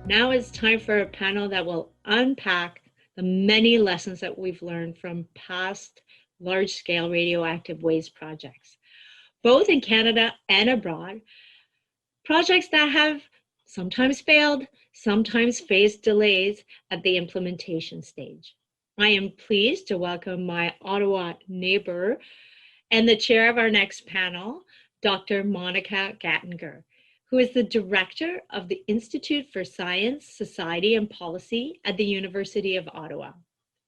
Now it's time for a panel that will unpack the many lessons that we've learned from past large-scale radioactive waste projects, both in Canada and abroad, projects that have sometimes failed, sometimes faced delays at the implementation stage. I am pleased to welcome my Ottawa neighbor and the chair of our next panel, Dr. Monica Gattinger, who is the director of the Institute for Science, Society and Policy at the University of Ottawa.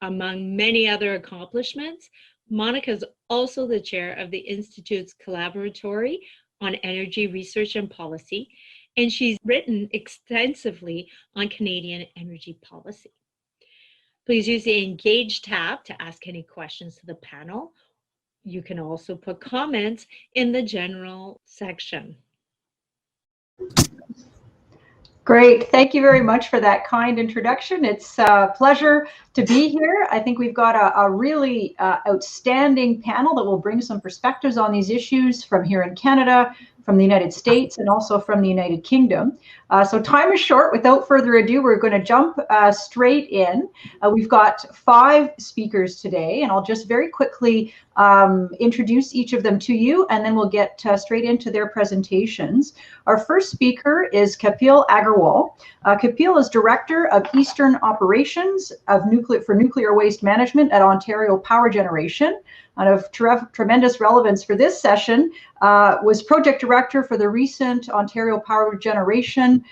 Among many other accomplishments, Monica is also the chair of the Institute's Collaboratory on Energy Research and Policy, and she's written extensively on Canadian energy policy. Please use the Engage tab to ask any questions to the panel. You can also put comments in the general section. Great. Thank you very much for that kind introduction. It's a pleasure to be here. I think we've got a really outstanding panel that will bring some perspectives on these issues from here in Canada, from the United States, and also from the United Kingdom. So time is short. Without further ado, we're going to jump straight in. We've got 5 speakers today, and I'll just very quickly introduce each of them to you, and then we'll get straight into their presentations. Our first speaker is Kapil Aggarwal. Kapil is Director of Eastern Operations for Nuclear Waste Management at Ontario Power Generation. And of tremendous relevance for this session, was Project Director for the recent Ontario Power Generation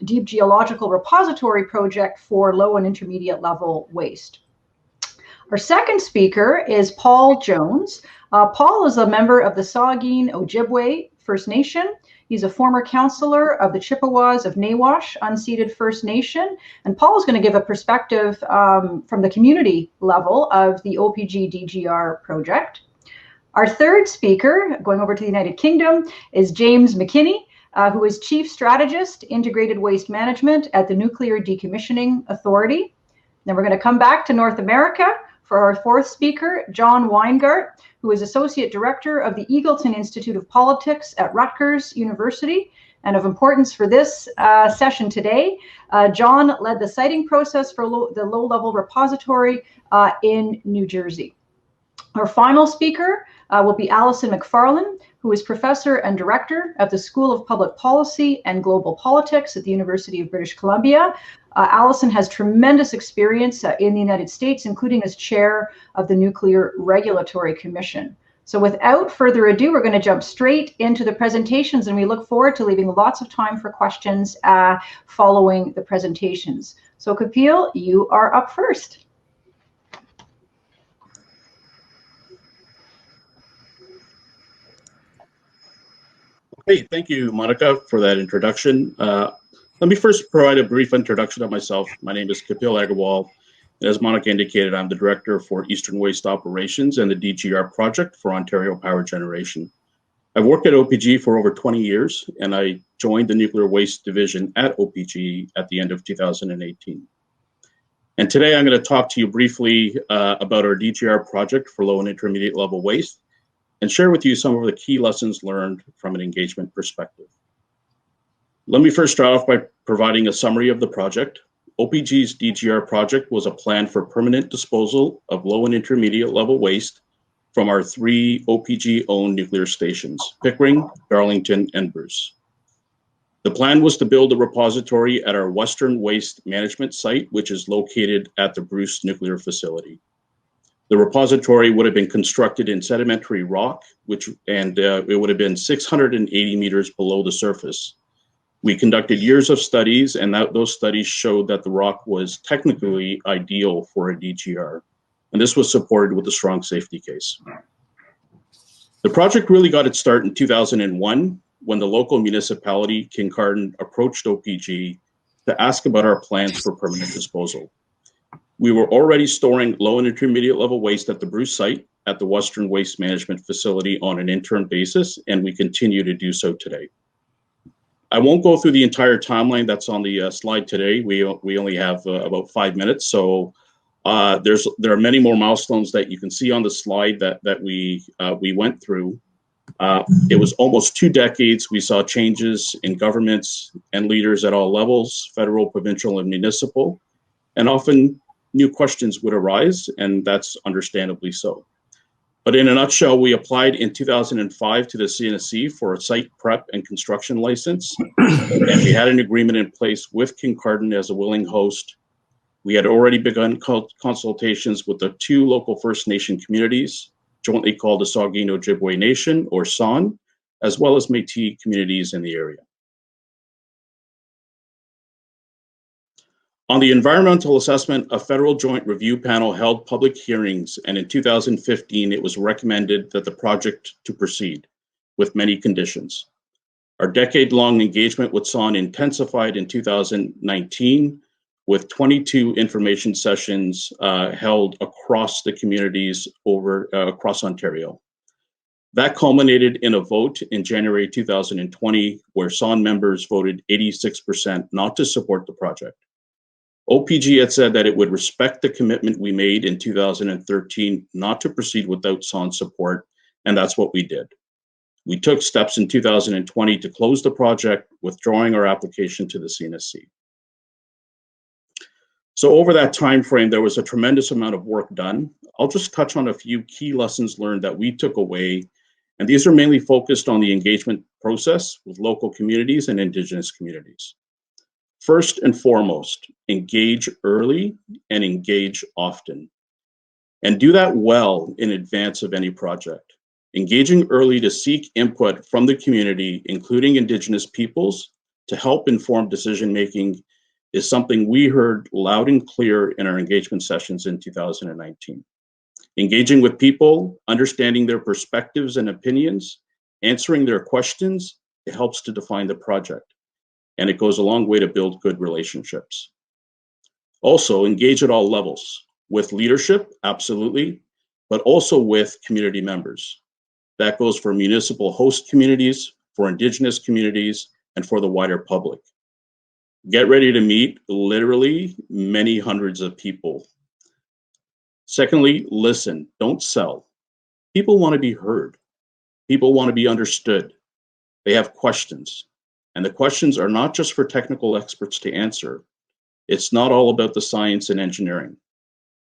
Deep Geological Repository Project for low and intermediate level waste. Our second speaker is Paul Jones. Paul is a member of the Saugeen Ojibwe First Nation. He's a former councillor of the Chippewas of Nawash, Unceded First Nation. And Paul is going to give a perspective from the community level of the OPG DGR project. Our third speaker, going over to the United Kingdom, is James McKinney, who is Chief Strategist, Integrated Waste Management at the Nuclear Decommissioning Authority. Then we're going to come back to North America for our fourth speaker, John Weingart, who is Associate Director of the Eagleton Institute of Politics at Rutgers University. And of importance for this session today, John led the siting process for the low-level repository in New Jersey. Our final speaker will be Allison MacFarlane, who is Professor and Director of the School of Public Policy and Global Politics at the University of British Columbia. Allison has tremendous experience in the United States, including as chair of the Nuclear Regulatory Commission. So without further ado, we're going to jump straight into the presentations, and we look forward to leaving lots of time for questions following the presentations. So Kapil, you are up first. Okay, thank you, Monica, for that introduction. Let me first provide a brief introduction of myself. My name is Kapil Aggarwal. As Monica indicated, I'm the Director for Eastern Waste Operations and the DGR project for Ontario Power Generation. I've worked at OPG for over 20 years, and I joined the Nuclear Waste Division at OPG at the end of 2018. And today I'm going to talk to you briefly about our DGR project for low and intermediate level waste and share with you some of the key lessons learned from an engagement perspective. Let me first start off by providing a summary of the project. OPG's DGR project was a plan for permanent disposal of low and intermediate level waste from our 3 OPG-owned nuclear stations, Pickering, Darlington, and Bruce. The plan was to build a repository at our Western Waste Management site, which is located at the Bruce nuclear facility. The repository would have been constructed in sedimentary rock, it would have been 680 meters below the surface. We conducted years of studies, and those studies showed that the rock was technically ideal for a DGR, and this was supported with a strong safety case. The project really got its start in 2001 when the local municipality, Kincardine, approached OPG to ask about our plans for permanent disposal. We were already storing low and intermediate level waste at the Bruce site at the Western Waste Management facility on an interim basis, and we continue to do so today. I won't go through the entire timeline that's on the slide today. We only have about 5 minutes, so there are many more milestones that you can see on the slide that we went through. It was almost 2 decades. We saw changes in governments and leaders at all levels, federal, provincial, and municipal, and often new questions would arise, and that's understandably so. But in a nutshell, we applied in 2005 to the CNSC for a site prep and construction license, and we had an agreement in place with Kincardine as a willing host. We had already begun consultations with the 2 local First Nation communities, jointly called the Saugeen Ojibwe Nation, or SON, as well as Métis communities in the area. On the environmental assessment, a federal joint review panel held public hearings, and in 2015, it was recommended that the project to proceed, with many conditions. Our decade-long engagement with SON intensified in 2019, with 22 information sessions held across the communities across Ontario. That culminated in a vote in January 2020, where SON members voted 86% not to support the project. OPG had said that it would respect the commitment we made in 2013 not to proceed without SON support, and that's what we did. We took steps in 2020 to close the project, withdrawing our application to the CNSC. So over that time frame, there was a tremendous amount of work done. I'll just touch on a few key lessons learned that we took away, and these are mainly focused on the engagement process with local communities and Indigenous communities. First and foremost, engage early and engage often. And do that well in advance of any project. Engaging early to seek input from the community, including Indigenous peoples, to help inform decision-making is something we heard loud and clear in our engagement sessions in 2019. Engaging with people, understanding their perspectives and opinions, answering their questions, it helps to define the project. And it goes a long way to build good relationships. Also, engage at all levels, with leadership, absolutely, but also with community members. That goes for municipal host communities, for Indigenous communities, and for the wider public. Get ready to meet literally many hundreds of people. Secondly, listen, don't sell. People want to be heard. People want to be understood. They have questions. And the questions are not just for technical experts to answer. It's not all about the science and engineering.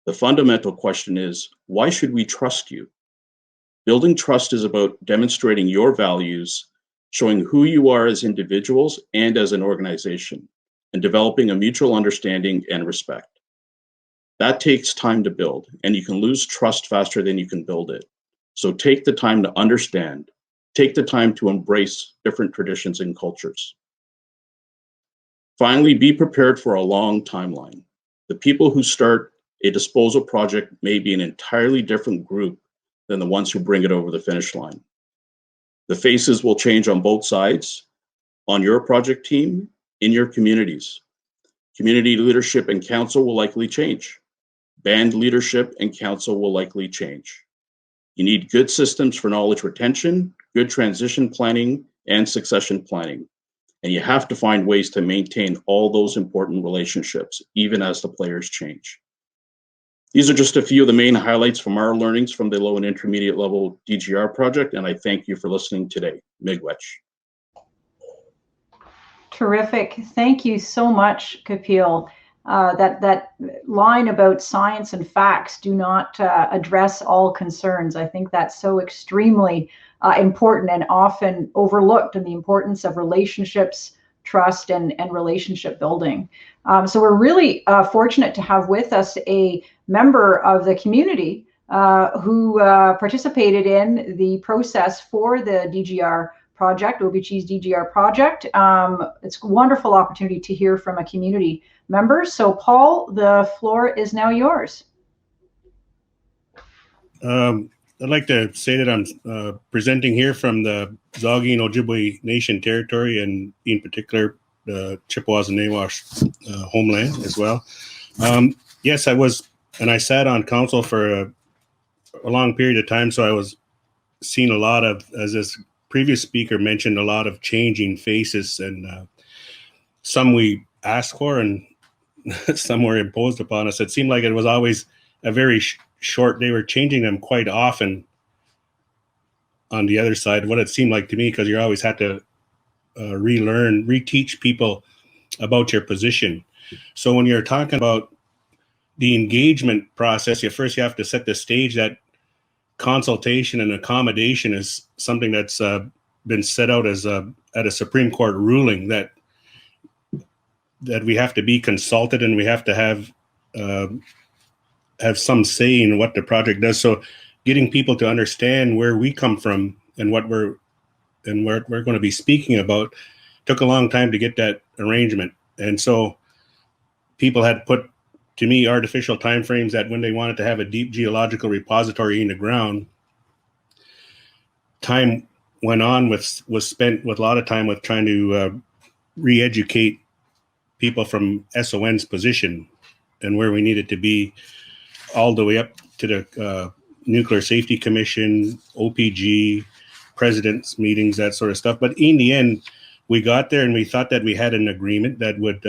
The fundamental question is, why should we trust you? Building trust is about demonstrating your values, showing who you are as individuals and as an organization, and developing a mutual understanding and respect. That takes time to build, and you can lose trust faster than you can build it. So take the time to understand. Take the time to embrace different traditions and cultures. Finally, be prepared for a long timeline. The people who start a disposal project may be an entirely different group than the ones who bring it over the finish line. The faces will change on both sides, on your project team, in your communities. Community leadership and council will likely change. Band leadership and council will likely change. You need good systems for knowledge retention, good transition planning, and succession planning. And you have to find ways to maintain all those important relationships, even as the players change. These are just a few of the main highlights from our learnings from the low and intermediate level DGR project, and I thank you for listening today. Miigwech. Terrific. Thank you so much, Kapil. That line about science and facts do not address all concerns. I think that's so extremely important and often overlooked, in the importance of relationships, trust, and relationship building. So we're really fortunate to have with us a member of the community who participated in the process for the DGR project, OBG's DGR project. It's a wonderful opportunity to hear from a community member. So Paul, the floor is now yours. I'd like to say that I'm presenting here from the Saugeen Ojibwe Nation territory, and in particular, the Chippewas and Nawash homeland as well. Yes, I was, and I sat on council for a long period of time, so I was seeing a lot of, as this previous speaker mentioned, a lot of changing faces, and some we asked for and some were imposed upon us. It seemed like it was always a very short, they were changing them quite often on the other side, what it seemed like to me, because you always had to reteach people about your position. So when you're talking about the engagement process, you have to set the stage that consultation and accommodation is something that's been set out as at a Supreme Court ruling that we have to be consulted and we have to have some say in what the project does. So getting people to understand where we come from and what we're going to be speaking about took a long time to get that arrangement. And so people had put, to me, artificial timeframes that when they wanted to have a deep geological repository in the ground, time went on was spent with a lot of time with trying to re-educate people from SON's position and where we needed to be, all the way up to the Nuclear Safety Commission, OPG, president's meetings, that sort of stuff. But in the end, we got there and we thought that we had an agreement that would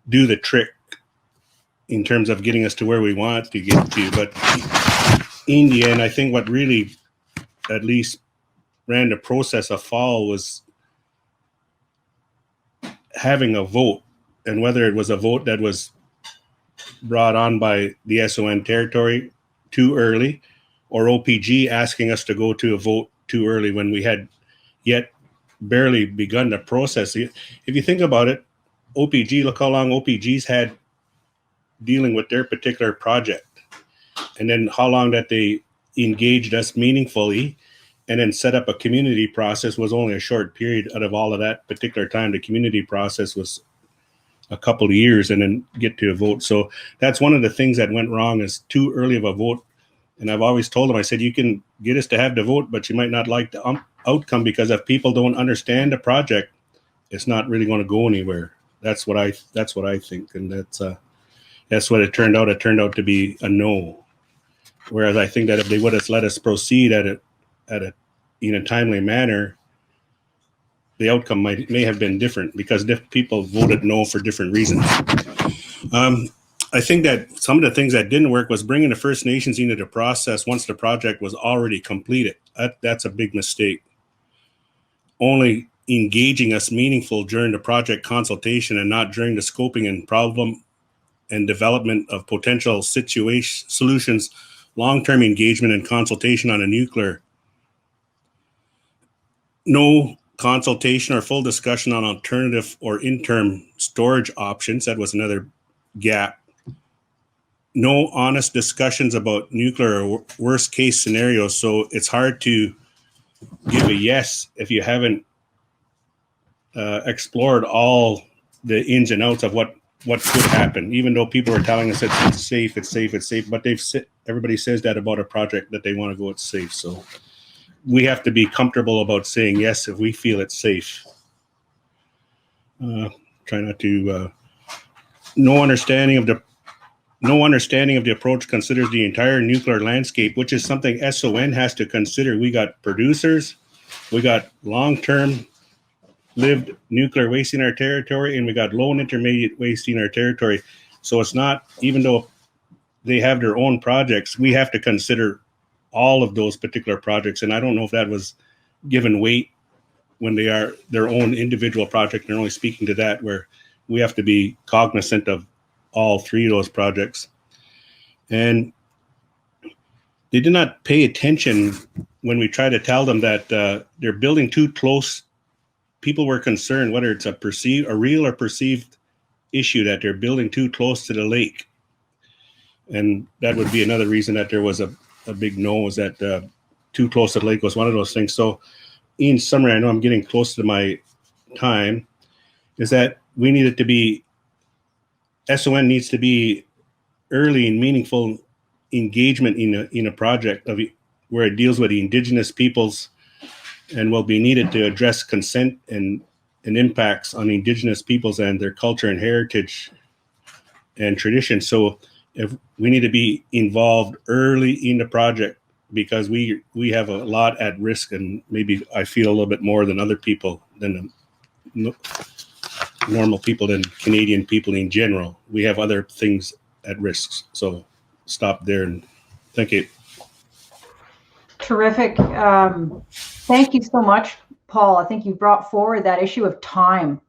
do the trick in terms of getting us to where we want to get to. But in the end, I think what really at least ran the process afoul was having a vote, and whether it was a vote that was brought on by the SON territory too early, or OPG asking us to go to a vote too early when we had yet barely begun the process. If you think about it, OPG, look how long OPG's had dealing with their particular project, and then how long that they engaged us meaningfully and then set up a community process was only a short period. Out of all of that particular time, the community process was a couple of years, and then get to a vote. So that's one of the things that went wrong, is too early of a vote. And I've always told them, I said, you can get us to have the vote, but you might not like the outcome, because if people don't understand the project, it's not really going to go anywhere. That's what I think, and that's what it turned out. It turned out to be a no. Whereas I think that if they would have let us proceed in a timely manner, the outcome may have been different, because people voted no for different reasons. I think that some of the things that didn't work was bringing the First Nations into the process once the project was already completed. That's a big mistake. Only engaging us meaningful during the project consultation and not during the scoping and problem and development of potential solutions, long-term engagement and consultation on a nuclear. No consultation or full discussion on alternative or interim storage options. That was another gap. No honest discussions about nuclear or worst case scenarios. So it's hard to give a yes if you haven't explored all the ins and outs of what could happen. Even though people are telling us it's safe, but everybody says that about a project that they want to go, it's safe. So we have to be comfortable about saying yes if we feel it's safe. Try not to. No understanding of the approach considers the entire nuclear landscape, which is something SON has to consider. We got producers, we got long-term lived nuclear waste in our territory, and we got low and intermediate waste in our territory. So it's not, even though they have their own projects, we have to consider all of those particular projects. And I don't know if that was given weight when they are their own individual project. They're only speaking to that, where we have to be cognizant of all three of those projects. And they did not pay attention when we tried to tell them that they're building too close. People were concerned whether it's a real or perceived issue, that they're building too close to the lake. And that would be another reason that there was a big no, was that too close to the lake was one of those things. So in summary, I know I'm getting close to my time, is that we needed to be, SON needs to be early and meaningful engagement in a project where it deals with the Indigenous peoples, and will be needed to address consent and impacts on Indigenous peoples and their culture and heritage and tradition. So if we need to be involved early in the project, because we have a lot at risk, and maybe I feel a little bit more than other people, than normal people, than Canadian people in general. We have other things at risk. So stop there, and thank you. Terrific. Thank you so much, Paul. I think you brought forward that issue of time,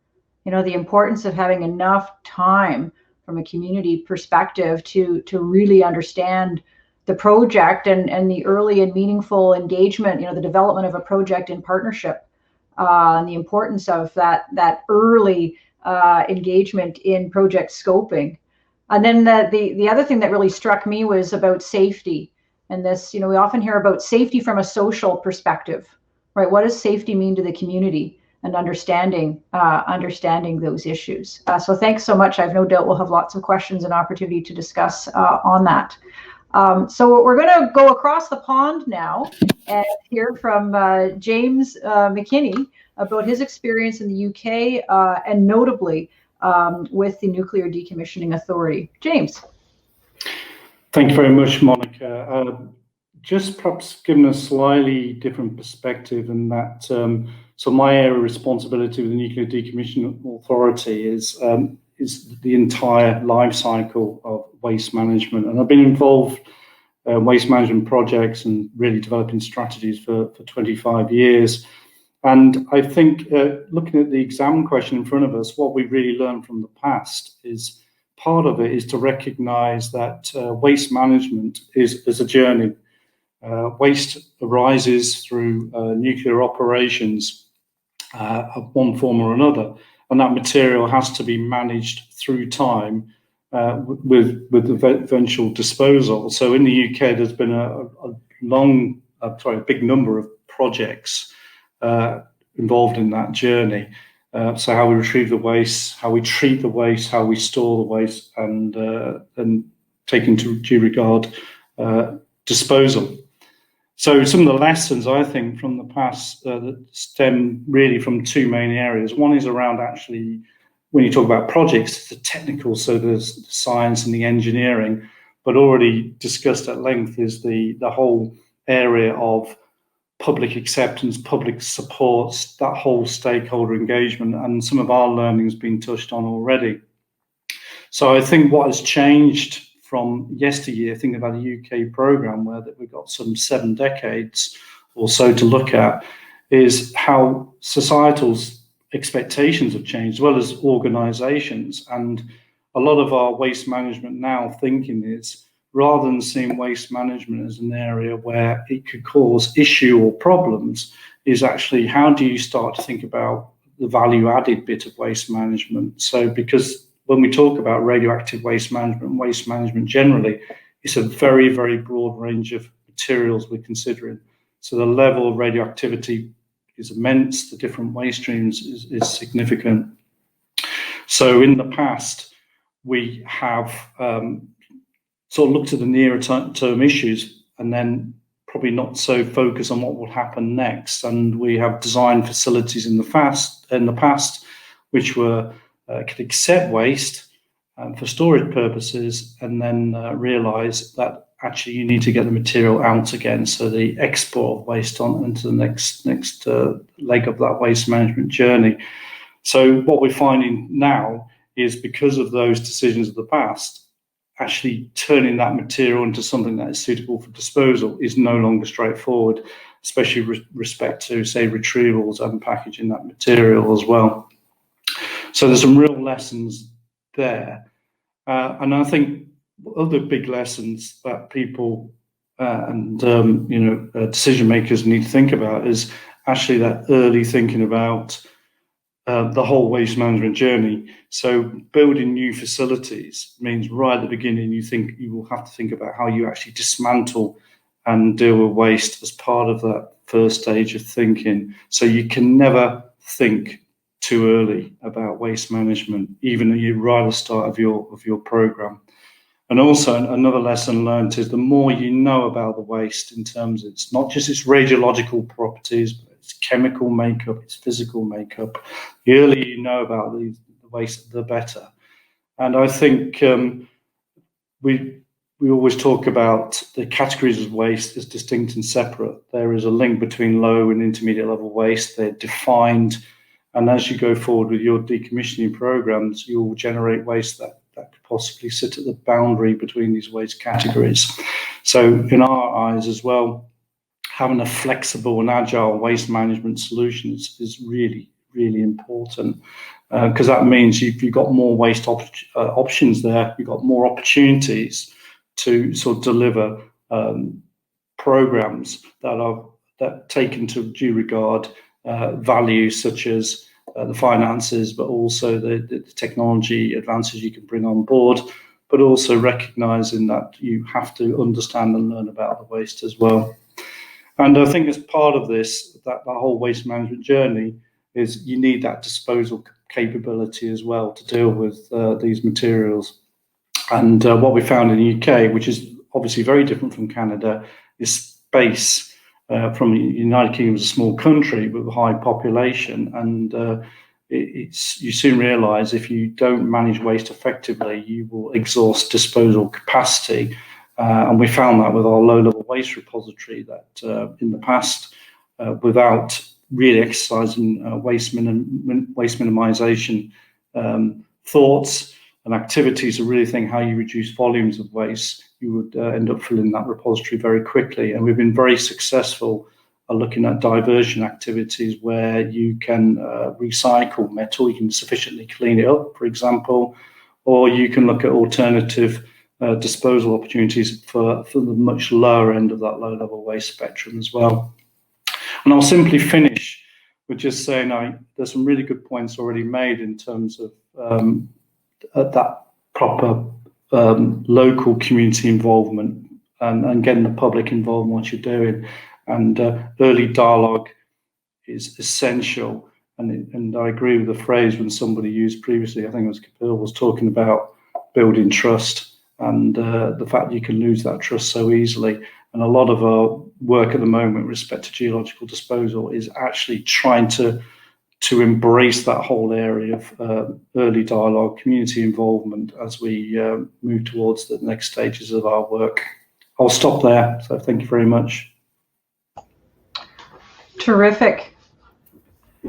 the importance of having enough time from a community perspective to really understand the project and the early and meaningful engagement, the development of a project in partnership, and the importance of that early engagement in project scoping. And then the other thing that really struck me was about safety. And this, we often hear about safety from a social perspective, right? What does safety mean to the community, and understanding those issues. So thanks so much. I've no doubt we'll have lots of questions and opportunity to discuss on that. So we're going to go across the pond now and hear from James McKinney about his experience in the UK and notably with the Nuclear Decommissioning Authority. James. Thank you very much, Monica. Just perhaps giving a slightly different perspective in that, so my area of responsibility with the Nuclear Decommissioning Authority is the entire life cycle of waste management. And I've been involved in waste management projects and really developing strategies for 25 years. And I think looking at the exam question in front of us, what we really learned from the past is part of it is to recognize that waste management is a journey. Waste arises through nuclear operations of one form or another, and that material has to be managed through time with eventual disposal. So in the UK, there's been a big number of projects involved in that journey. So how we retrieve the waste, how we treat the waste, how we store the waste, and take into due regard disposal. So some of the lessons, I think, from the past that stem really from two main areas. One is around actually, when you talk about projects, the technical, so there's the science and the engineering, but already discussed at length is the whole area of public acceptance, public supports, that whole stakeholder engagement, and some of our learning's been touched on already. So I think what has changed from yesteryear, thinking about a UK programme where that we've got some 7 decades or so to look at, is how societal expectations have changed, as well as organisations. And a lot of our waste management now thinking is, rather than seeing waste management as an area where it could cause issue or problems, is actually how do you start to think about the value added bit of waste management? So because when we talk about radioactive waste management and waste management generally, it's a very, very broad range of materials we're considering. So the level of radioactivity is immense. The different waste streams is significant. So in the past, we have sort of looked at the nearer term issues and then probably not so focused on what will happen next. And we have designed facilities in the past which were could accept waste for storage purposes, and then realise that actually you need to get the material out again. So the export of waste on into the next leg of that waste management journey. So what we're finding now is, because of those decisions of the past, actually turning that material into something that is suitable for disposal is no longer straightforward, especially with respect to, say, retrievals and packaging that material as well. So there's some real lessons there. And I think other big lessons that people and decision makers need to think about is actually that early thinking about the whole waste management journey. So building new facilities means right at the beginning you will have to think about how you actually dismantle and deal with waste as part of that first stage of thinking. So you can never think too early about waste management, even right at the start of your program. And also another lesson learned is the more you know about the waste, in terms of it's not just its radiological properties, but its chemical makeup, its physical makeup. The earlier you know about the waste, the better. And I think we always talk about the categories of waste as distinct and separate. There is a link between low and intermediate level waste. They're defined. And as you go forward with your decommissioning programs, you will generate waste that could possibly sit at the boundary between these waste categories. So in our eyes as well, having a flexible and agile waste management solution is really, really important, because that means you've got more waste options there. You've got more opportunities to sort of deliver programs that take into due regard values such as the finances, but also the technology advances you can bring on board, but also recognizing that you have to understand and learn about the waste as well. And I think as part of this, that whole waste management journey is you need that disposal capability as well to deal with these materials. And what we found in the UK, which is obviously very different from Canada, is space. From the United Kingdom is a small country with a high population, and you soon realise if you don't manage waste effectively, you will exhaust disposal capacity. And we found that with our low-level waste repository that in the past, without really exercising waste minimisation thoughts and activities to really think how you reduce volumes of waste, you would end up filling that repository very quickly. And we've been very successful at looking at diversion activities where you can recycle metal, you can sufficiently clean it up, for example, or you can look at alternative disposal opportunities for the much lower end of that low-level waste spectrum as well. And I'll simply finish with just saying there's some really good points already made in terms of that proper local community involvement and getting the public involved in what you're doing. And early dialogue is essential. And I agree with the phrase when somebody used previously, I think it was Kapil, was talking about building trust and the fact you can lose that trust so easily. And a lot of our work at the moment with respect to geological disposal is actually trying to embrace that whole area of early dialogue, community involvement as we move towards the next stages of our work. I'll stop there. So thank you very much. Terrific.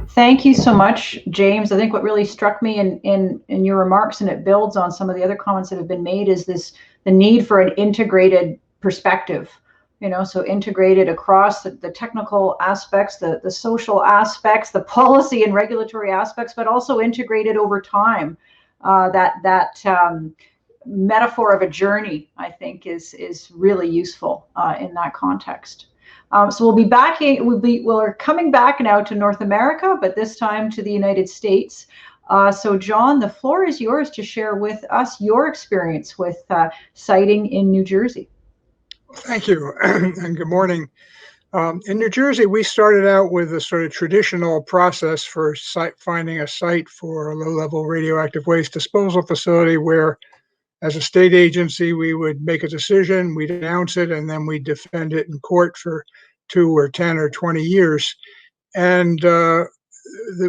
Thank you so much, James. I think what really struck me in your remarks, and it builds on some of the other comments that have been made, is the need for an integrated perspective. So integrated across the technical aspects, the social aspects, the policy and regulatory aspects, but also integrated over time. That metaphor of a journey, I think, is really useful in that context. So we'll be back. We're coming back now to North America, but this time to the United States. So John, the floor is yours to share with us your experience with siting in New Jersey. Thank you, and good morning. In New Jersey, we started out with a sort of traditional process for finding a site for a low-level radioactive waste disposal facility where, as a state agency, we would make a decision, we'd announce it, and then we'd defend it in court for 2 or 10 or 20 years. And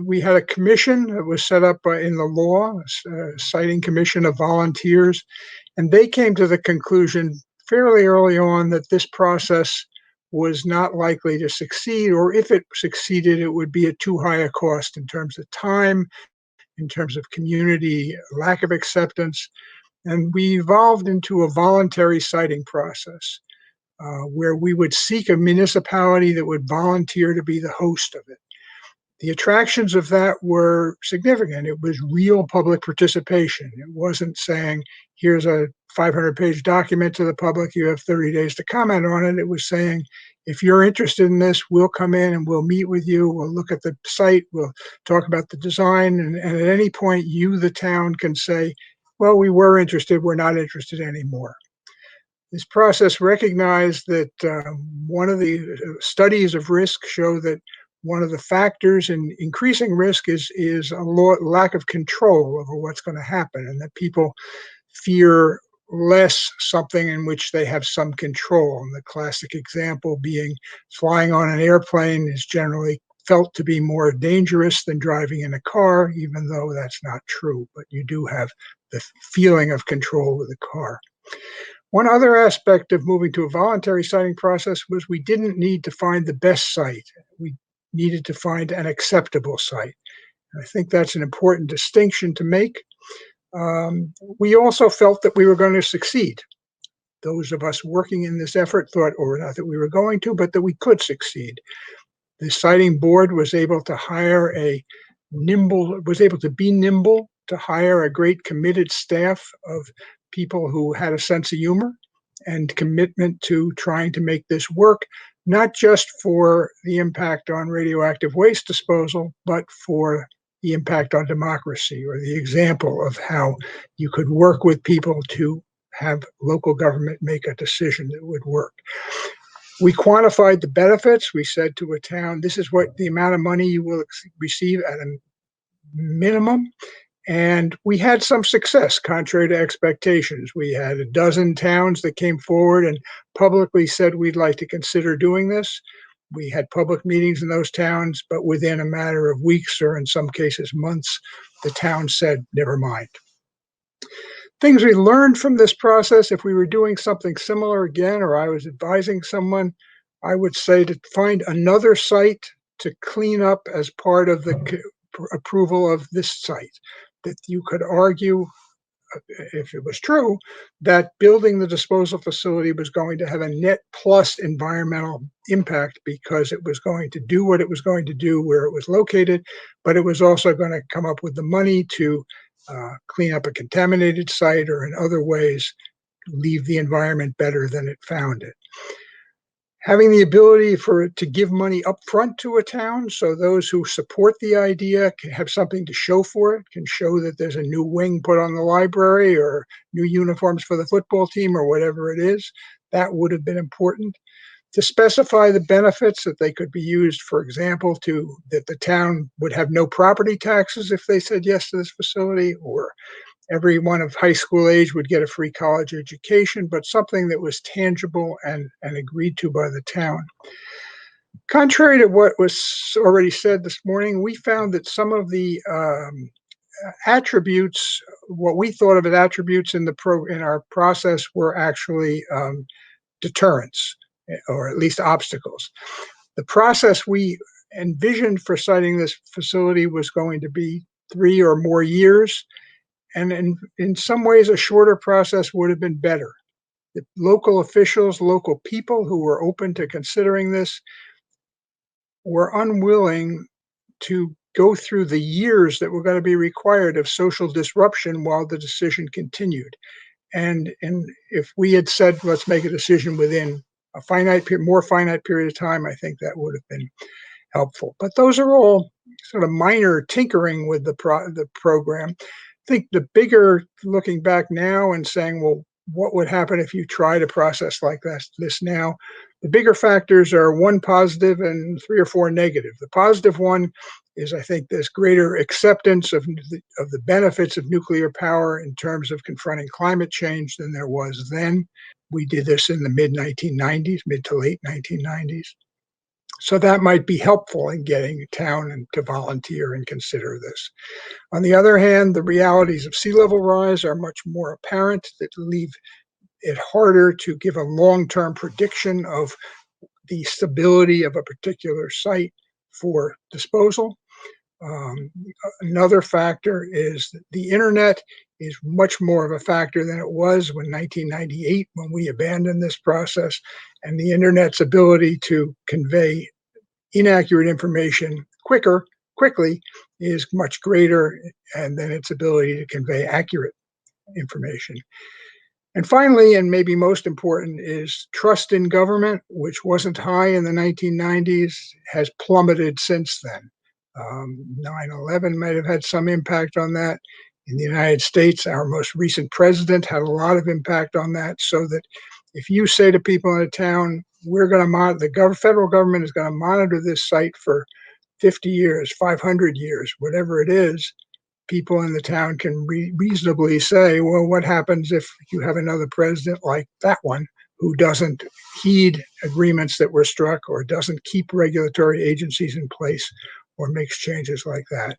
we had a commission that was set up in the law, a siting commission of volunteers, and they came to the conclusion fairly early on that this process was not likely to succeed, or if it succeeded, it would be at too high a cost in terms of time, in terms of community lack of acceptance. And we evolved into a voluntary siting process where we would seek a municipality that would volunteer to be the host of it. The attractions of that were significant. It was real public participation. It wasn't saying, here's a 500-page document to the public, you have 30 days to comment on it. It was saying, if you're interested in this, we'll come in and we'll meet with you, we'll look at the site, we'll talk about the design, and at any point, you, the town, can say, well, we were interested, we're not interested anymore. This process recognized that one of the studies of risk show that one of the factors in increasing risk is a lack of control over what's going to happen, and that people fear less something in which they have some control. And the classic example being flying on an airplane is generally felt to be more dangerous than driving in a car, even though that's not true, but you do have the feeling of control with a car. One other aspect of moving to a voluntary siting process was we didn't need to find the best site. We needed to find an acceptable site. And I think that's an important distinction to make. We also felt that we were going to succeed. those of us working in this effort thought, or not that we were going to, but that we could succeed. The siting board was able to be nimble, to hire a great committed staff of people who had a sense of humor and commitment to trying to make this work, not just for the impact on radioactive waste disposal, but for the impact on democracy, or the example of how you could work with people to have local government make a decision that would work. We quantified the benefits. We said to a town, this is what the amount of money you will receive at a minimum. And we had some success, contrary to expectations. We had a dozen towns that came forward and publicly said, we'd like to consider doing this. We had public meetings in those towns, but within a matter of weeks, or in some cases months, the town said, never mind. Things we learned from this process, if we were doing something similar again, or I was advising someone, I would say to find another site to clean up as part of the approval of this site. That you could argue, if it was true, that building the disposal facility was going to have a net plus environmental impact, because it was going to do what it was going to do where it was located, but it was also going to come up with the money to clean up a contaminated site, or in other ways leave the environment better than it found it. Having the ability to give money up front to a town, so those who support the idea can have something to show for it, can show that there's a new wing put on the library, or new uniforms for the football team, or whatever it is, that would have been important. To specify the benefits, that they could be used, for example, that the town would have no property taxes if they said yes to this facility, or everyone of high school age would get a free college education, but something that was tangible and agreed to by the town. Contrary to what was already said this morning, we found that some of the attributes, what we thought of as attributes in our process, were actually deterrents, or at least obstacles. The process we envisioned for siting this facility was going to be 3 or more years. And in some ways, a shorter process would have been better. The local officials, local people who were open to considering this, were unwilling to go through the years that were going to be required of social disruption while the decision continued. And if we had said, let's make a decision within a more finite period of time, I think that would have been helpful. But those are all sort of minor tinkering with the program. I think the bigger, looking back now and saying, well, what would happen if you tried a process like this now? The bigger factors are 1 positive and 3 or 4 negative. The positive one is, I think, there's greater acceptance of the benefits of nuclear power in terms of confronting climate change than there was then. We did this in the mid to late 1990s. So that might be helpful in getting a town to volunteer and consider this. On the other hand, the realities of sea level rise are much more apparent, that leave it harder to give a long-term prediction of the stability of a particular site for disposal. Another factor is that the internet is much more of a factor than it was when 1998, when we abandoned this process, and the internet's ability to convey inaccurate information quickly is much greater than its ability to convey accurate information. And finally, and maybe most important, is trust in government, which wasn't high in the 1990s, has plummeted since then. 9/11 might have had some impact on that. In the United States, our most recent president had a lot of impact on that, so that if you say to people in a town, we're going to monitor, the federal government is going to monitor this site for 50 years, 500 years, whatever it is, people in the town can reasonably say, well, what happens if you have another president like that one who doesn't heed agreements that were struck, or doesn't keep regulatory agencies in place, or makes changes like that?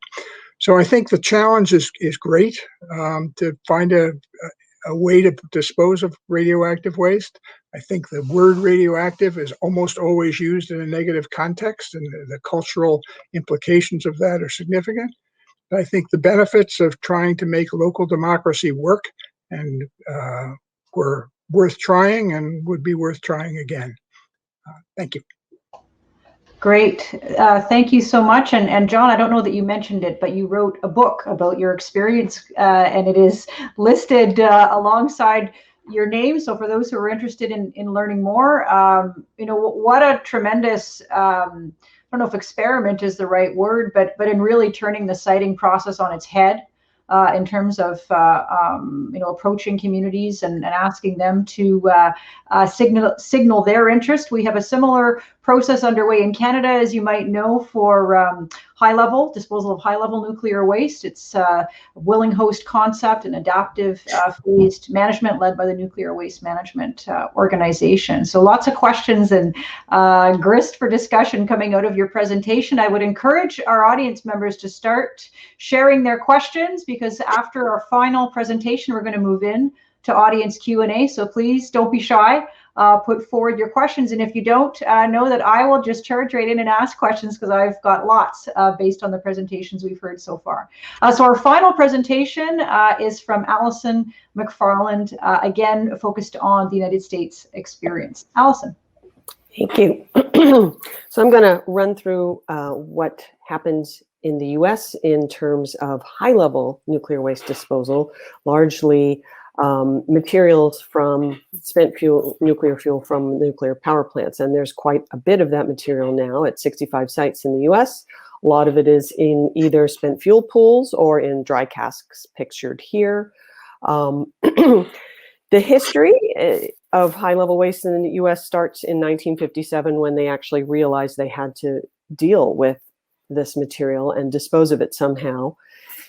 So I think the challenge is great, to find a way to dispose of radioactive waste. I think the word radioactive is almost always used in a negative context, and the cultural implications of that are significant. But I think the benefits of trying to make local democracy work and were worth trying and would be worth trying again. Thank you. Great. Thank you so much. And John, I don't know that you mentioned it, but you wrote a book about your experience, and it is listed alongside your name. So for those who are interested in learning more, what a tremendous, I don't know if experiment is the right word, but in really turning the siting process on its head. In terms of approaching communities and asking them to signal their interest. We have a similar process underway in Canada, as you might know, for disposal of high-level nuclear waste. It's a willing host concept and adaptive phased management led by the Nuclear Waste Management Organization. So lots of questions and grist for discussion coming out of your presentation. I would encourage our audience members to start sharing their questions, because after our final presentation, we're going to move in to audience Q&A. So please don't be shy. Put forward your questions. And if you don't, know that I will just charge right in and ask questions, because I've got lots based on the presentations we've heard so far. So our final presentation is from Allison MacFarlane, again, focused on the United States experience. Allison. Thank you. So I'm going to run through what happens in the US in terms of high-level nuclear waste disposal, largely materials from spent nuclear fuel from nuclear power plants. And there's quite a bit of that material now at 65 sites in the US. A lot of it is in either spent fuel pools or in dry casks pictured here. The history of high-level waste in the US starts in 1957, when they actually realized they had to deal with this material and dispose of it somehow.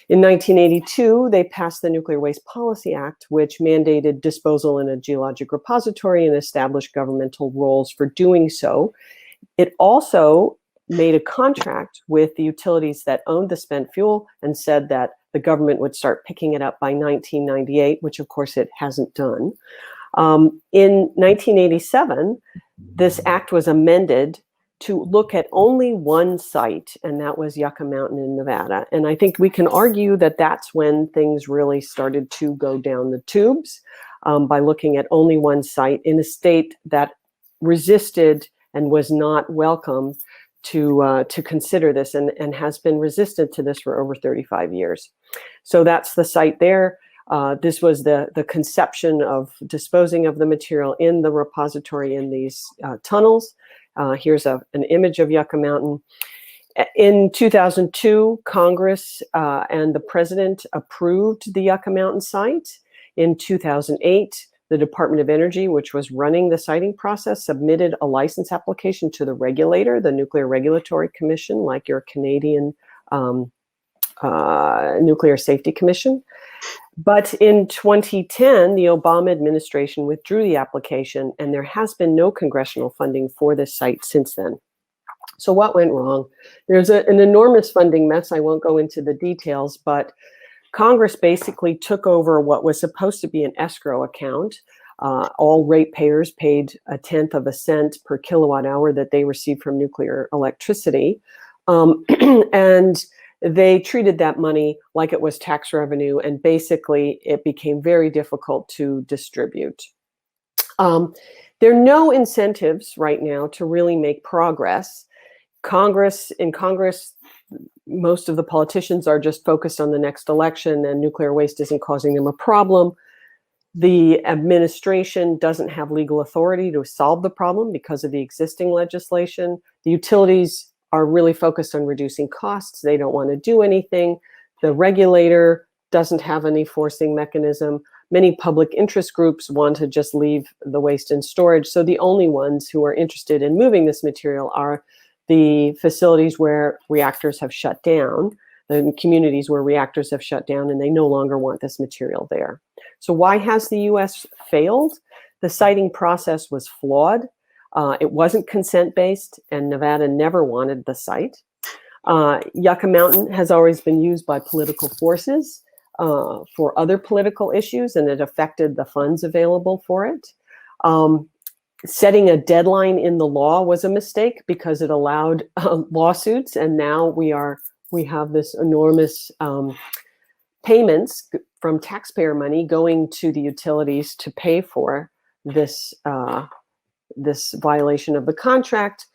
In 1982, they passed the Nuclear Waste Policy Act, which mandated disposal in a geologic repository and established governmental roles for doing so. It also made a contract with the utilities that owned the spent fuel and said that the government would start picking it up by 1998, which of course it hasn't done. In 1987, this act was amended to look at only one site, and that was Yucca Mountain in Nevada. And I think we can argue that that's when things really started to go down the tubes, by looking at only one site in a state that resisted and was not welcome to consider this, and has been resistant to this for over 35 years. So that's the site there. This was the conception of disposing of the material in the repository in these tunnels. Here's an image of Yucca Mountain. In 2002, Congress and the president approved the Yucca Mountain site. In 2008, the Department of Energy, which was running the siting process, submitted a license application to the regulator, the Nuclear Regulatory Commission, like your Canadian Nuclear Safety Commission. But in 2010, the Obama administration withdrew the application, and there has been no congressional funding for this site since then. So what went wrong? There's an enormous funding mess. I won't go into the details, but Congress basically took over what was supposed to be an escrow account. All ratepayers paid 1/10 of a cent per kilowatt hour that they received from nuclear electricity. And they treated that money like it was tax revenue, and basically it became very difficult to distribute. There are no incentives right now to really make progress. In Congress, most of the politicians are just focused on the next election, and nuclear waste isn't causing them a problem. The administration doesn't have legal authority to solve the problem because of the existing legislation. The utilities are really focused on reducing costs. They don't want to do anything. The regulator doesn't have any forcing mechanism. Many public interest groups want to just leave the waste in storage. So the only ones who are interested in moving this material are the facilities where reactors have shut down, the communities where reactors have shut down, and they no longer want this material there. So why has the US failed? The siting process was flawed. It wasn't consent-based, and Nevada never wanted the site. Yucca Mountain has always been used by political forces for other political issues, and it affected the funds available for it. Setting a deadline in the law was a mistake because it allowed lawsuits, and now we have this enormous payments from taxpayer money going to the utilities to pay for this this violation of the contract,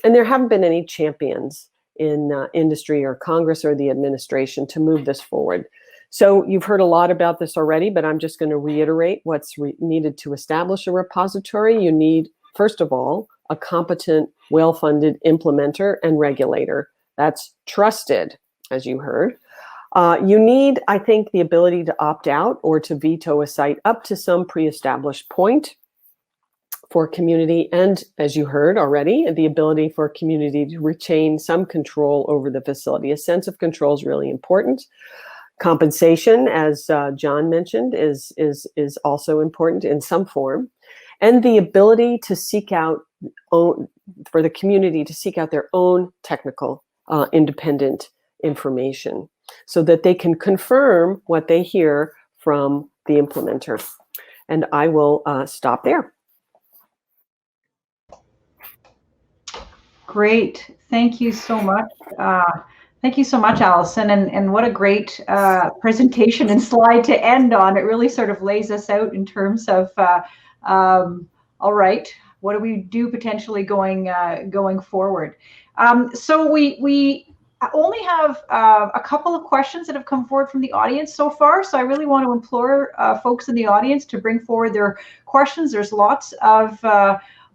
and there haven't been any champions in industry or Congress or the administration to move this forward. So you've heard a lot about this already, but I'm just going to reiterate what's needed to establish a repository. You need, first of all, a competent, well-funded implementer and regulator that's trusted, as you heard. You need, I think, the ability to opt out or to veto a site up to some pre-established point for community, and as you heard already, the ability for community to retain some control over the facility. A sense of control is really important. Compensation, as John mentioned, is also important in some form, and the ability to seek out for the community to seek out their own technical independent information, so that they can confirm what they hear from the implementer. And I will stop there. Great. Thank you so much. Thank you so much, Allison. And what a great presentation and slide to end on. It really sort of lays us out in terms of, all right, what do we do potentially going forward? So we only have a couple of questions that have come forward from the audience so far. So I really want to implore folks in the audience to bring forward their questions. There's lots of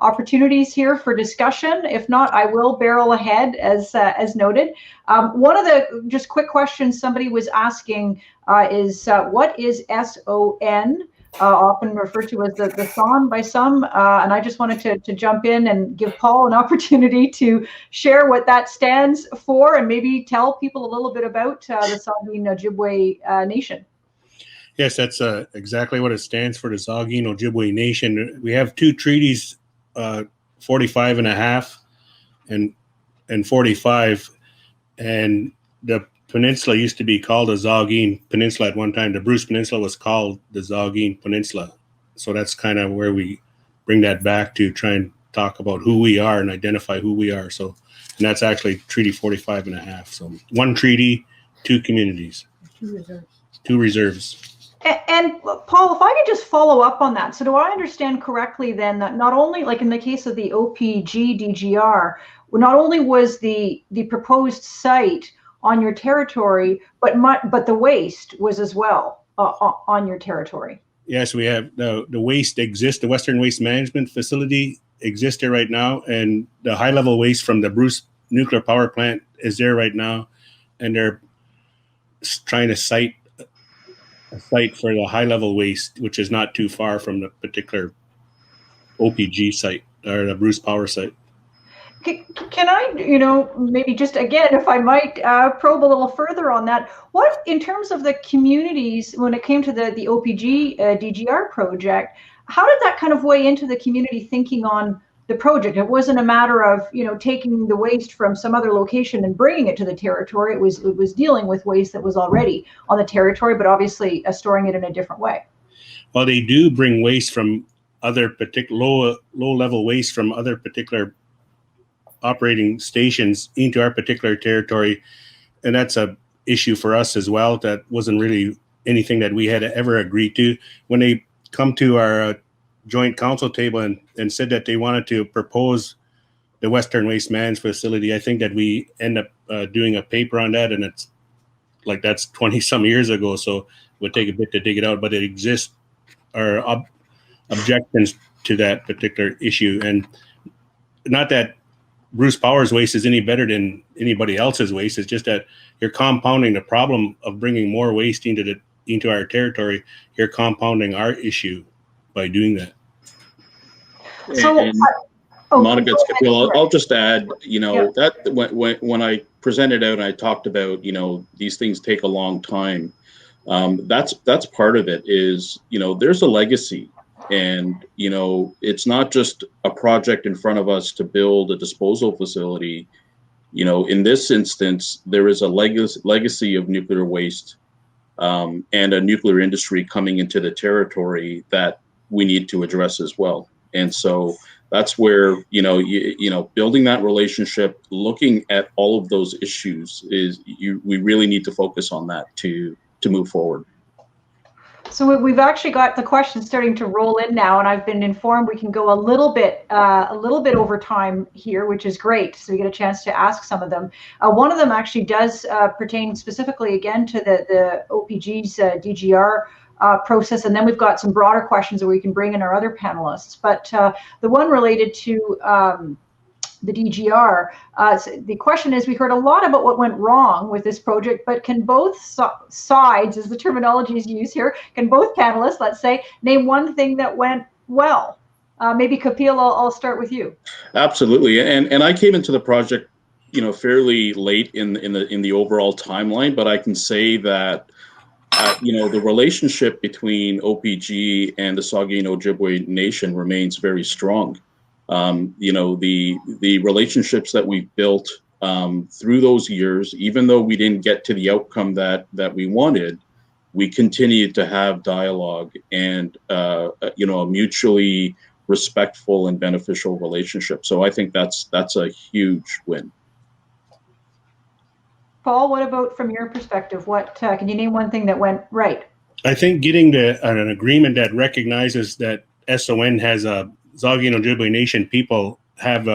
opportunities here for discussion. If not, I will barrel ahead as noted. One of the just quick questions somebody was asking is what is SON? Often referred to as the SON by some, and I just wanted to jump in and give Paul an opportunity to share what that stands for and maybe tell people a little bit about the Saugeen Ojibwe Nation. Yes, that's exactly what it stands for, the Saugeen Ojibwe Nation. We have two treaties, 45 and a half and 45, and the peninsula used to be called the Saugeen Peninsula at one time. The Bruce Peninsula was called the Saugeen Peninsula. So that's kind of where we bring that back to try and talk about who we are and identify who we are. So, and that's actually Treaty 45 and a half. So one treaty, two communities, two reserves. And Paul, if I could just follow up on that. So do I understand correctly then that not only, like in the case of the OPG DGR, not only was the proposed site on your territory, but the waste was as well on your territory? Yes, we have the waste exists. The Western Waste Management Facility exists there right now, and the high-level waste from the Bruce Nuclear Power Plant is there right now, and they're trying to cite a site for the high-level waste, which is not too far from the particular OPG site or the Bruce Power site. Can I, maybe just again, if I might probe a little further on that, what, in terms of the communities, when it came to the OPG DGR project, how did that kind of weigh into the community thinking on the project? It wasn't a matter of, taking the waste from some other location and bringing it to the territory. It was dealing with waste that was already on the territory, but obviously storing it in a different way. Well, they do bring waste from other particular low-level waste from other particular operating stations into our particular territory, and that's a issue for us as well. That wasn't really anything that we had ever agreed to. When they come to our joint council table and said that they wanted to propose the Western Waste Management Facility, I think that we end up doing a paper on that, and it's like that's 20 some years ago, so it would take a bit to dig it out, but it exists, or objections to that particular issue. And not that Bruce Power's waste is any better than anybody else's waste. It's just that you're compounding the problem of bringing more waste into our territory. You're compounding our issue by doing that. So, Monica, it's Kapil. I'll just add, that when I presented out and I talked about, these things take a long time. That's part of it is, there's a legacy. And, it's not just a project in front of us to build a disposal facility. In this instance, there is a legacy of nuclear waste and a nuclear industry coming into the territory that we need to address as well. And so that's where, building that relationship, looking at all of those issues we really need to focus on that to move forward. So we've actually got the questions starting to roll in now, and I've been informed we can go a little bit over time here, which is great. So we get a chance to ask some of them. One of them actually does pertain specifically again to the OPG's DGR process, and then we've got some broader questions that we can bring in our other panelists. But the one related to the DGR, the question is, we heard a lot about what went wrong with this project, but can both sides, as the terminology is used here, can both panelists, let's say, name one thing that went well? Maybe Kapil, I'll start with you. Absolutely, and I came into the project, fairly late in the overall timeline, but I can say that the relationship between OPG and the Saugeen Ojibwe Nation remains very strong. The relationships that we've built through those years, even though we didn't get to the outcome that we wanted, we continued to have dialogue and a mutually respectful and beneficial relationship. So I think that's a huge win. Paul, what about from your perspective? What can you name one thing that went right? I think getting an agreement that recognizes that SON has a Saugeen Ojibwe Nation people have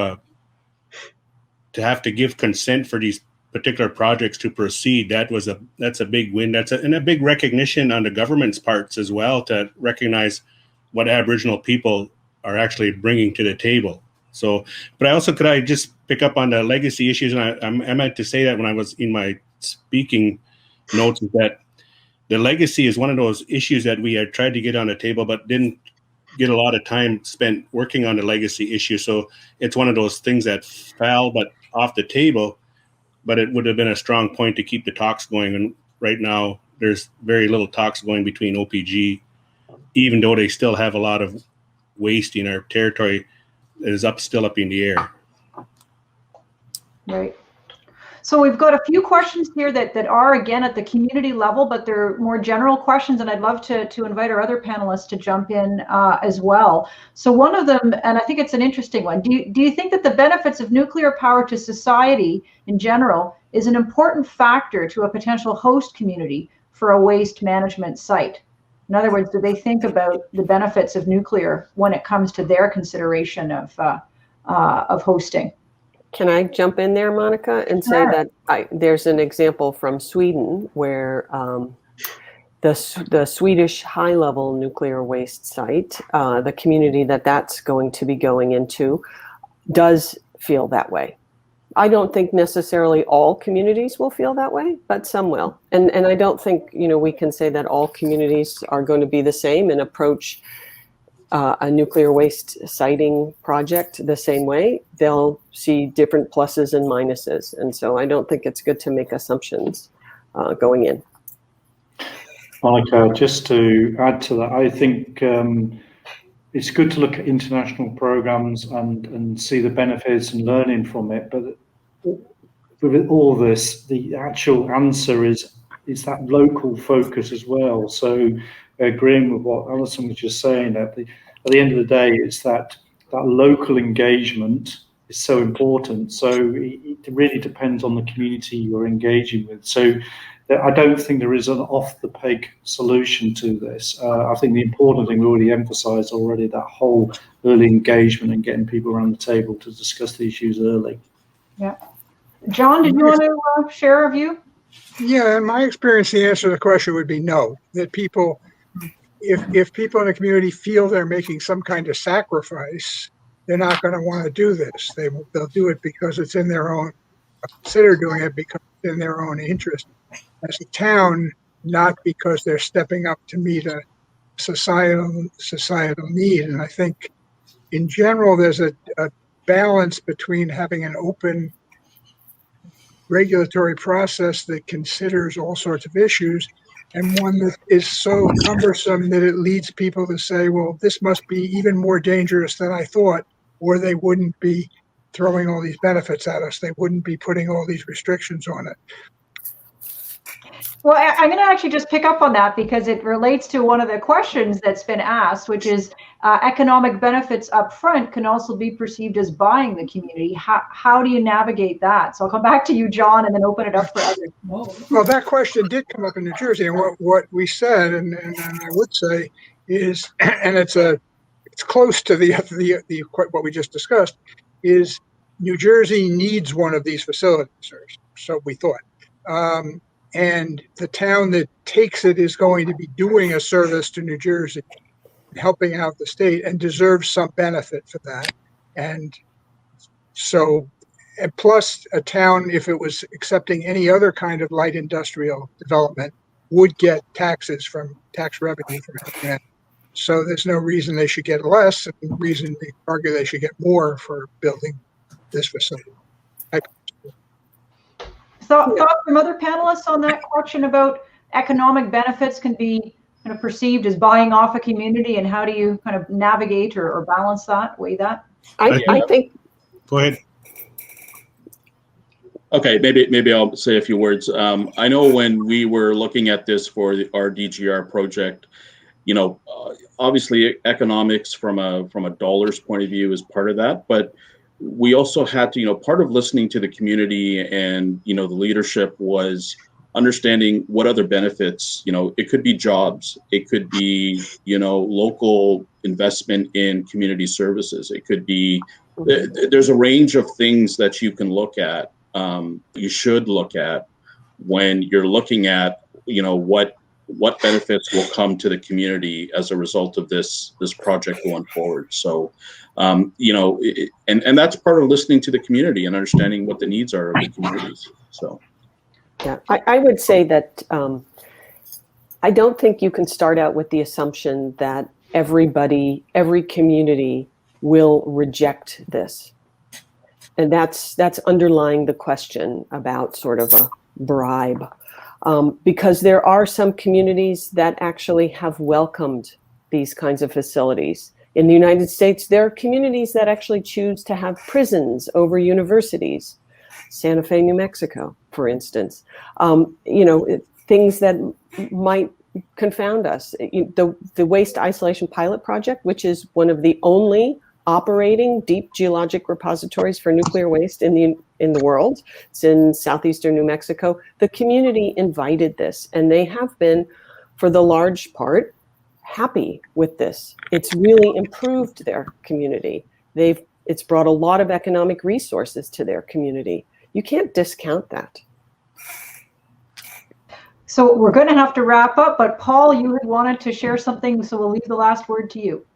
to give consent for these particular projects to proceed. That's a big win. And a big recognition on the government's parts as well, to recognize what Aboriginal people are actually bringing to the table. So, but could I just pick up on the legacy issues? And I meant to say that when I was in my speaking notes, is that the legacy is one of those issues that we had tried to get on the table, but didn't get a lot of time spent working on the legacy issue. So it's one of those things that fell but off the table, but it would have been a strong point to keep the talks going. And right now there's very little talks going between OPG, even though they still have a lot of waste in our territory that is still up in the air. Right. So we've got a few questions here that are, again, at the community level, but they're more general questions, and I'd love to invite our other panelists to jump in as well. So one of them, and I think it's an interesting one, do you think that the benefits of nuclear power to society in general is an important factor to a potential host community for a waste management site? In other words, do they think about the benefits of nuclear when it comes to their consideration of hosting? Can I jump in there, Monica, and say that there's an example from Sweden where the Swedish high-level nuclear waste site, the community that's going to be going into, does feel that way. I don't think necessarily all communities will feel that way, but some will. And I don't think we can say that all communities are going to be the same and approach a nuclear waste siting project the same way. They'll see different pluses and minuses. And so I don't think it's good to make assumptions going in. Monica, just to add to that, I think it's good to look at international programs and see the benefits and learning from it. But with all this, the actual answer is that local focus as well. So agreeing with what Allison was just saying, at the end of the day, it's that local engagement is so important. So it really depends on the community you're engaging with. So I don't think there is an off-the-peg solution to this. I think the important thing we already emphasised already, that whole early engagement and getting people around the table to discuss the issues early. Yeah. John, did you want to share a view? Yeah, in my experience, the answer to the question would be no. That people, if people in a community feel they're making some kind of sacrifice, they're not going to want to do this. They'll do it because it's in their own, consider doing it because it's in their own interest as a town, not because they're stepping up to meet a societal need. And I think in general, there's a balance between having an open regulatory process that considers all sorts of issues and one that is so cumbersome that it leads people to say, well, this must be even more dangerous than I thought, or they wouldn't be throwing all these benefits at us. They wouldn't be putting all these restrictions on it. Well, I'm going to actually just pick up on that because it relates to one of the questions that's been asked, which is economic benefits up front can also be perceived as buying the community. How do you navigate that? So I'll come back to you, John, and then open it up for others. Well, that question did come up in New Jersey, and what we said, and I would say is, and it's close to the what we just discussed, is New Jersey needs one of these facilities, or so we thought. And the town that takes it is going to be doing a service to New Jersey, helping out the state, and deserves some benefit for that. And so, and plus a town, if it was accepting any other kind of light industrial development, would get taxes from tax revenue from it. So there's no reason they should get less, and the reason they argue they should get more for building this facility. Thoughts from other panelists on that question about economic benefits can be kind of perceived as buying off a community, and how do you kind of navigate or balance that, weigh that? I think. Go ahead. Okay, maybe I'll say a few words. I know when we were looking at this for our DGR project, you know, obviously economics from a dollars point of view is part of that, but we also had to, you know, part of listening to the community and, you know, the leadership was understanding what other benefits, you know, it could be jobs, it could be, you know, local investment in community services, it could be, there's a range of things that you can look at, you should look at when you're looking at, you know, what benefits will come to the community as a result of this project going forward. So, you know, and that's part of listening to the community and understanding what the needs are of the communities. So, yeah, I would say that I don't think you can start out with the assumption that every community will reject this. And that's underlying the question about sort of a bribe. Because there are some communities that actually have welcomed these kinds of facilities. In the United States, there are communities that actually choose to have prisons over universities. Santa Fe, New Mexico, for instance. You know, things that might confound us. The Waste Isolation Pilot Project, which is one of the only operating deep geologic repositories for nuclear waste in the world. It's in southeastern New Mexico. The community invited this, and they have been, for the large part, happy with this. It's really improved their community. It's brought a lot of economic resources to their community. You can't discount that. So we're going to have to wrap up, but Paul, you had wanted to share something, so we'll leave the last word to you.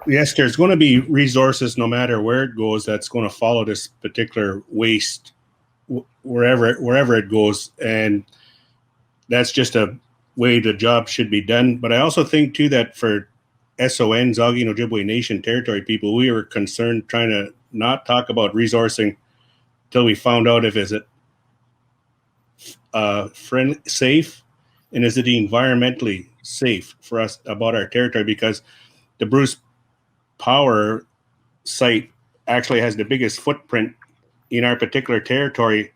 Yes, there's going to be resources no matter where it goes that's going to follow this particular waste wherever it goes, and that's just a way the job should be done. But I also think too that for SON, Zagi and Ojibwe Nation territory people, we were concerned trying to not talk about resourcing until we found out if is it safe and is it environmentally safe for us about our territory, because the Bruce Power site actually has the biggest footprint in our particular territory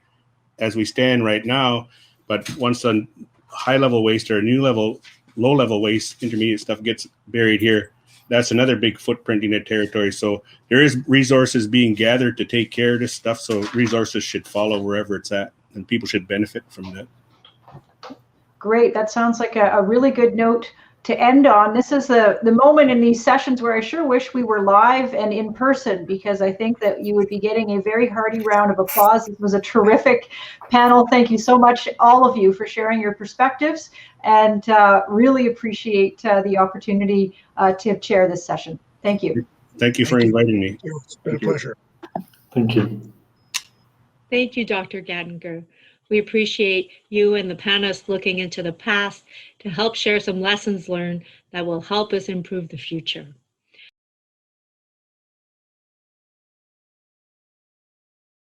as we stand right now. But once the high level waste or low level waste, intermediate stuff gets buried here, that's another big footprint in the territory. So there is resources being gathered to take care of this stuff. So resources should follow wherever it's at, and people should benefit from that. Great. That sounds like a really good note to end on. This is the moment in these sessions where I sure wish we were live and in person, because I think that you would be getting a very hearty round of applause. It was a terrific panel. Thank you so much, all of you, for sharing your perspectives, and really appreciate the opportunity to chair this session. Thank you. Thank you for inviting me. It's been a pleasure. Thank you. Thank you, Dr. Gattinger. We appreciate you and the panelists looking into the past to help share some lessons learned that will help us improve the future.